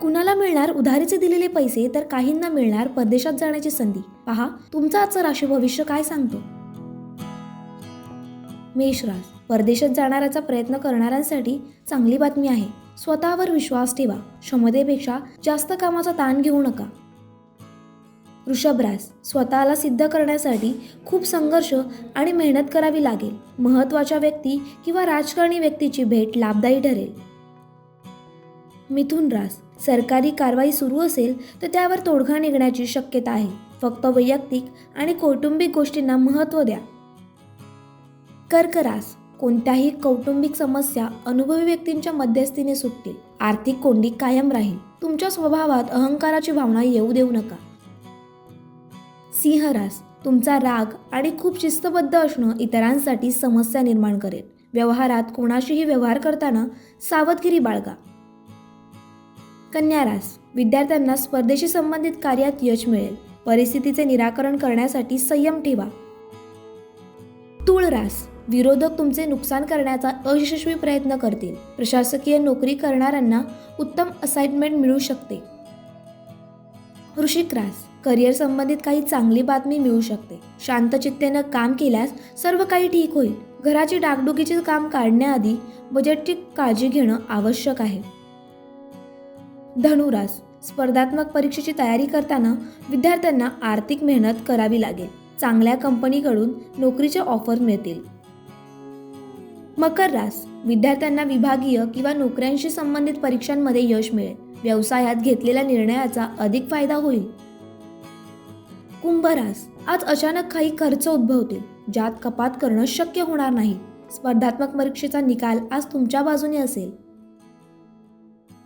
कुणाला मिळणार उधारीचे दिलेले पैसे तर काहींना मिळणार परदेशात जाण्याची संधी। पहा तुमचा आजचं राशी भविष्य काय सांगतो। मेष रास, परदेशात जाणाऱ्याचा प्रयत्न करणाऱ्यांसाठी चांगली बातमी आहे। स्वतःवर विश्वास ठेवा, क्षमतेपेक्षा जास्त कामाचा ताण घेऊ नका। वृषभ रास, स्वतःला सिद्ध करण्यासाठी खूप संघर्ष आणि मेहनत करावी लागेल। महत्त्वाच्या व्यक्ती किंवा राजकारणी व्यक्तीची भेट लाभदायी ठरेल। मिथुन रास, सरकारी कारवाई सुरू असेल तर त्यावर तोडगा निघण्याची शक्यता आहे। फक्त वैयक्तिक आणि कौटुंबिक गोष्टींना महत्त्व द्या। कर्क रास, कोणत्याही कौटुंबिक समस्या अनुभवी व्यक्तींच्या मध्यस्थीने सुटतील। आर्थिक कोंडी कायम राहील। तुमच्या स्वभावात अहंकाराची भावना येऊ देऊ नका। सिंह रास, तुमचा राग आणि खूप शिस्तबद्ध असणं इतरांसाठी समस्या निर्माण करेल। व्यवहारात कोणाशीही व्यवहार करताना सावधगिरी बाळगा। कन्या रास, विद्यार्थ्यांना स्पर्धेशी संबंधित कार्यात यश मिळेल। परिस्थितीचे निराकरण करण्यासाठी संयम ठेवा। तुळ रास, विरोधक तुमचे नुकसान करण्याचा अयशस्वी प्रयत्न करतील। प्रशासकीय नोकरी करणाऱ्यांना उत्तम असाइनमेंट मिळू शकते। वृश्चिक रास, करिअर संबंधित काही चांगली बातमी मिळू शकते। शांत चित्तेनं काम केल्यास सर्व काही ठीक होईल। घराची डागडुगीचे काम काढण्याआधी बजेटची काळजी घेणं आवश्यक आहे। धनुरास, स्पर्धात्मक परीक्षेची तयारी करताना विद्यार्थ्यांना आर्थिक मेहनत करावी लागेल। चांगल्या कंपनीकडून नोकरीचे ऑफर मिळतील। मकर रास, विद्यार्थ्यांना विभागीय किंवा नोकऱ्यांशी संबंधित परीक्षांमध्ये यश मिळेल। व्यवसायात घेतलेल्या निर्णयाचा अधिक फायदा होईल। कुंभ रास, आज अचानक काही खर्च उद्भवतील ज्यात कपात करणं शक्य होणार नाही। स्पर्धात्मक परीक्षेचा निकाल आज तुमच्या बाजूने असेल।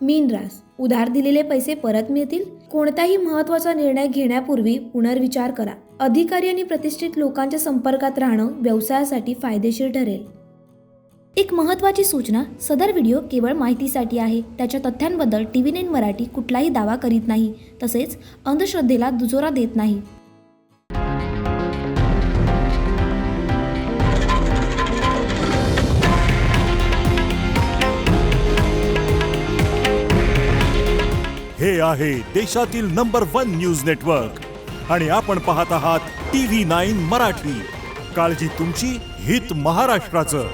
मीन रास, उधार दिलेले पैसे परत मिळतील। कोणताही महत्त्वाचा निर्णय घेण्यापूर्वी पुनर्विचार करा। अधिकारी आणि प्रतिष्ठित लोकांच्या संपर्कात राहणं व्यवसायासाठी फायदेशीर ठरेल। एक महत्त्वाची सूचना, सदर व्हिडिओ केवळ माहितीसाठी आहे। त्याच्या तथ्यांबद्दल TV9 मराठी कुठलाही दावा करीत नाही, तसेच अंधश्रद्धेला दुजोरा देत नाही। हे आहे देशातील नंबर 1 न्यूज नेटवर्क आणि आपण पाहत आहात TV9 मराठी। काळजी तुमची, हित महाराष्ट्राचं।